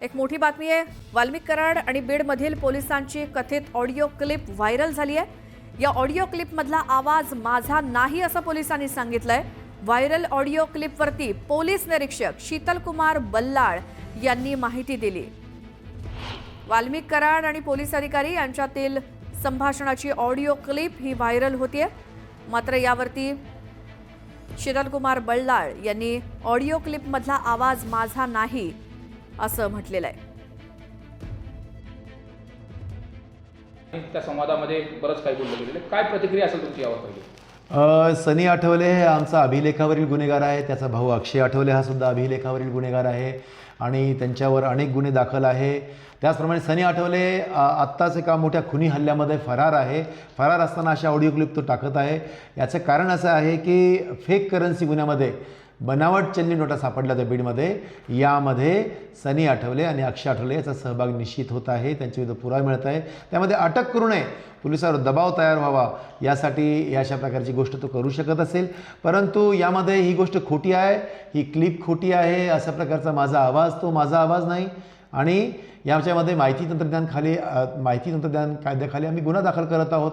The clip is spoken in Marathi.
एक मोठी बातमी आहे। वाल्मिक कराड आणि बीडमधील पोलिसांची कथित ऑडिओ क्लिप व्हायरल झाली आहे। या ऑडिओ क्लिपमधला आवाज माझा नाही असं पोलिसांनी सांगितलंय। व्हायरल ऑडिओ क्लिपवरती पोलीस निरीक्षक शीतलकुमार बल्लाळ यांनी माहिती दिली। वाल्मिक कराड आणि पोलीस अधिकारी यांच्यातील संभाषणाची ऑडिओ क्लिप ही व्हायरल होतीये। मात्र यावरती शीतलकुमार बल्लाळ यांनी ऑडिओ क्लिपमधला आवाज माझा नाही असं म्हटलेलं आहे। त्या संवादामध्ये बरंच काही बोललं गेलेलं आहे। काय प्रतिक्रिया असेल तुमची यावर पहिली? सनी आठवले हे आमचा अभिलेखावरील गुन्हेगार आहे। त्याचा भाऊ अक्षय आठवले हा सुद्धा अभिलेखावरील गुन्हेगार आहे आणि त्यांच्यावर अनेक गुन्हे दाखल आहे। त्याचप्रमाणे सनी आठवले आत्ताच एका मोठ्या खुनी हल्ल्यामध्ये फरार आहे। फरार असताना अशा ऑडिओ क्लिप तो टाकत आहे। याचं कारण असं आहे की फेक करन्सी गुन्ह्यामध्ये बनावट चलनी नोटा सापडल्या त्या बीडमध्ये, यामध्ये सनी आठवले आणि अक्षय आठवले याचा सहभाग निश्चित होत आहे। त्यांच्याविरुद्ध पुरावा मिळत आहे। त्यामध्ये अटक करू नये, पोलिसांवर दबाव तयार व्हावा यासाठी अशा प्रकारची गोष्ट तो करू शकत असेल, परंतु यामध्ये ही गोष्ट खोटी आहे, ही क्लिप खोटी आहे। अशा प्रकारचा माझा आवाज नाही आणि याच्यामध्ये माहिती तंत्रज्ञान कायद्याखाली आम्ही गुन्हा दाखल करत आहोत।